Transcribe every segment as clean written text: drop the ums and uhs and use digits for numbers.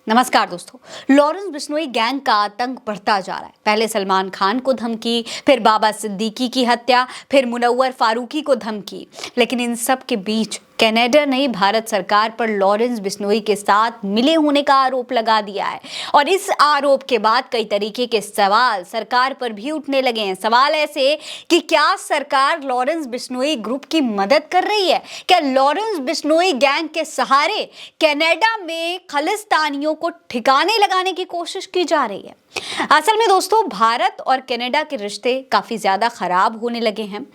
नमस्कार दोस्तों। Lawrence Bishnoi gang का आतंक बढ़ता जा रहा है। पहले सलमान खान को धमकी, फिर बाबा सिद्दीकी की हत्या, फिर मुनव्वर फारूकी को धमकी। लेकिन इन सब के बीच कनाडा ने भारत सरकार पर लॉरेंस बिश्नोई के साथ मिले होने का आरोप लगा दिया है और इस आरोप के बाद कई तरीके के सवाल सरकार पर भी उठने लगे हैं। सवाल ऐसे कि क्या सरकार लॉरेंस बिश्नोई ग्रुप की मदद कर रही है? क्या लॉरेंस बिश्नोई गैंग के सहारे कनाडा में खालिस्तानियों को ठिकाने लगाने की कोशिश की जा रही है? असल में दोस्तों, भारत और कनाडा के रिश्ते काफी ज्यादा खराब होने लगे हैं।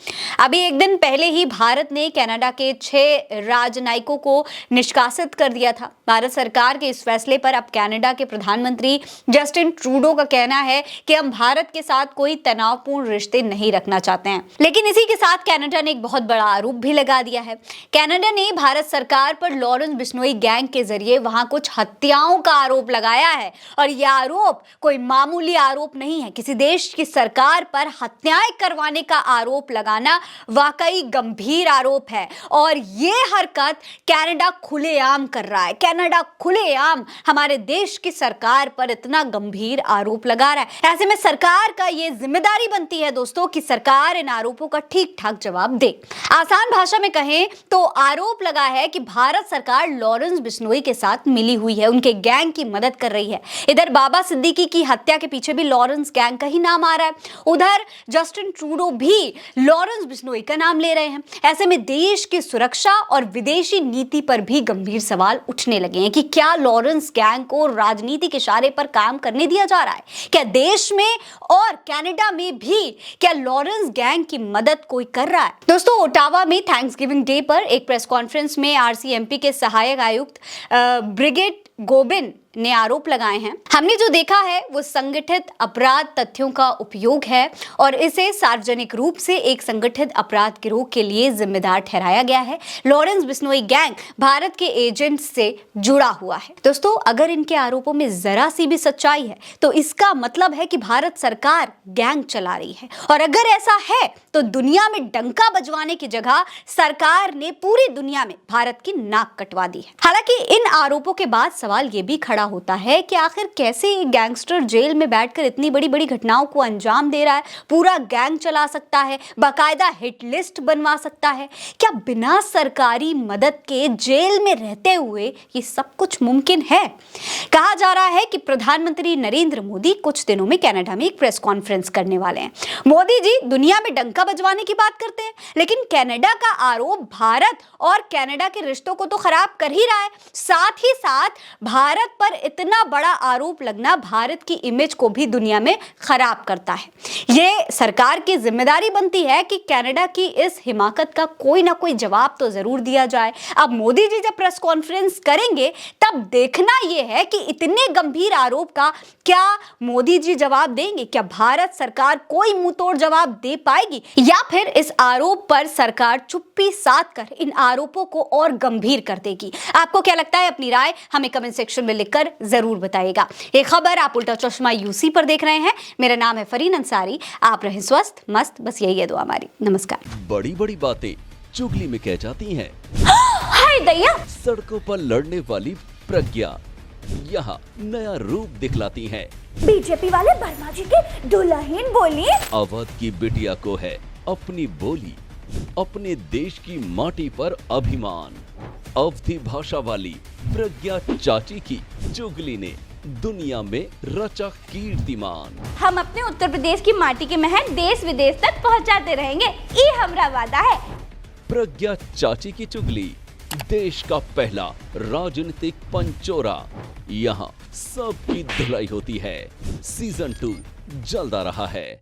अभी एक दिन पहले ही भारत ने कनाडा के 6 राजनयिकों को निष्कासित कर दिया था। भारत सरकार के इस फैसले पर अब कनाडा के प्रधानमंत्री जस्टिन ट्रूडो का कहना है कि हम भारत के साथ कोई तनावपूर्ण रिश्ते नहीं रखना चाहते हैं। लेकिन इसी के साथ कनाडा ने एक बहुत बड़ा आरोप भी लगा दिया है। कनाडा ने भारत सरकार पर लॉरेंस बिश्नोई गैंग के जरिए वहां कुछ हत्याओं का आरोप लगाया है और यह आरोप कोई मामूली आरोप नहीं है। किसी देश की सरकार पर हत्याएं करवाने का आरोप लगाना वाकई गंभीर आरोप है और ये हरकत कनाडा खुलेआम कर रहा है। कनाडा खुलेआम हमारे देश की सरकार पर इतना गंभीर आरोप लगा रहा है। ऐसे में सरकार का ये जिम्मेदारी बनती है दोस्तों कि सरकार इन आरोपों का ठीक ठाक जवाब दे। आसान भाषा में कहें तो आरोप लगा है कि भारत सरकार लॉरेंस बिश्नोई के साथ मिली हुई है, उनके गैंग की मदद कर रही है। इधर बाबा सिद्दीकी की हत्या के पीछे भी लॉरेंस गैंग का ही नाम आ रहा है। उधर जस्टिन ट्रूडो भी लॉरेंस बिश्नोई का नाम ले रहे हैं। ऐसे में देश की सुरक्षा और विदेशी नीति पर भी गंभीर सवाल उठने लगे हैं कि क्या लॉरेंस गैंग को राजनीतिक इशारे पर काम करने दिया जा रहा है? क्या देश में और कनाडा में भी क्या लॉरेंस गैंग की मदद कोई कर रहा है? दोस्तों, ओटावा में थैंक्सगिविंग डे पर एक प्रेस कॉन्फ्रेंस में आरसीएमपी के सहायक आयुक्त ब्रिगेड गोबिन ने आरोप लगाए हैं। हमने जो देखा है वो संगठित अपराध तथ्यों का उपयोग है और इसे सार्वजनिक रूप से एक संगठित अपराध गिरोह के लिए जिम्मेदार ठहराया गया है। लॉरेंस बिश्नोई गैंग भारत के एजेंट से जुड़ा हुआ है। दोस्तों, अगर इनके आरोपों में जरा सी भी सच्चाई है तो इसका मतलब है कि भारत सरकार गैंग चला रही है और अगर ऐसा है तो दुनिया में डंका बजवाने की जगह सरकार ने पूरी दुनिया में भारत की नाक कटवा दी है। हालांकि इन आरोपों के बाद सवाल ये भी खड़ा होता है कि आखिर कैसे गैंगस्टर जेल में बैठकर इतनी बड़ी बड़ी घटनाओं को अंजाम दे रहा है, पूरा गैंग चला सकता है, बाकायदा हिट लिस्ट बनवा सकता है। क्या बिना सरकारी मदद के जेल में रहते हुए ये सब कुछ मुमकिन है? कहा जा रहा है कि प्रधानमंत्री नरेंद्र मोदी कुछ दिनों में कनाडा में एक प्रेस कॉन्फ्रेंस करने वाले हैं। मोदी जी दुनिया में डंका बजवाने की बात करते हैं, लेकिन कनाडा का आरोप भारत और कनाडा के रिश्तों को तो खराब कर ही रहा है। साथ ही साथ भारत पर इतना बड़ा आरोप लगना भारत की इमेज को भी दुनिया में खराब करता है। ये सरकार की जिम्मेदारी बनती है कि कनाडा की इस हिमाकत का कोई ना कोई जवाब तो जरूर दिया जाए। अब मोदी जी जब प्रेस कॉन्फ्रेंस करेंगे तब देखना यह है कि इतने गंभीर आरोप का क्या मोदी जी जवाब देंगे? क्या भारत सरकार कोई मुंहतोड़ जवाब दे पाएगी या फिर इस आरोप पर सरकार चुप्पी साध कर इन आरोपों को और गंभीर कर देगी? आपको क्या लगता है? अपनी राय हमें कमेंट सेक्शन में लिखकर जरूर बताइएगा। ये खबर आप उल्टा चश्मा यूसी पर देख रहे हैं। मेरा नाम है फरीन अंसारी। आप रहें स्वस्थ मस्त, बस यही है दुआ हमारी। नमस्कार। बड़ी बड़ी बातें चुगली में कह जाती हैं। हाय दैया। सड़कों पर लड़ने वाली प्रज्ञा यहाँ नया रूप दिखलाती हैं। बीजेपी वाले वर्मा जी के दुल्हन बोली। अवध की बिटिया को है अपनी बोली, अपने देश की माटी पर अभिमान। अवधी भाषा वाली प्रज्ञा चाची की चुगली ने दुनिया में रचा कीर्तिमान। हम अपने उत्तर प्रदेश की माटी के महक देश विदेश तक पहुंचाते रहेंगे, ये हमारा वादा है। प्रज्ञा चाची की चुगली देश का पहला राजनीतिक पंचोरा। यहाँ सबकी धुलाई होती है। सीजन 2 जल्द आ रहा है।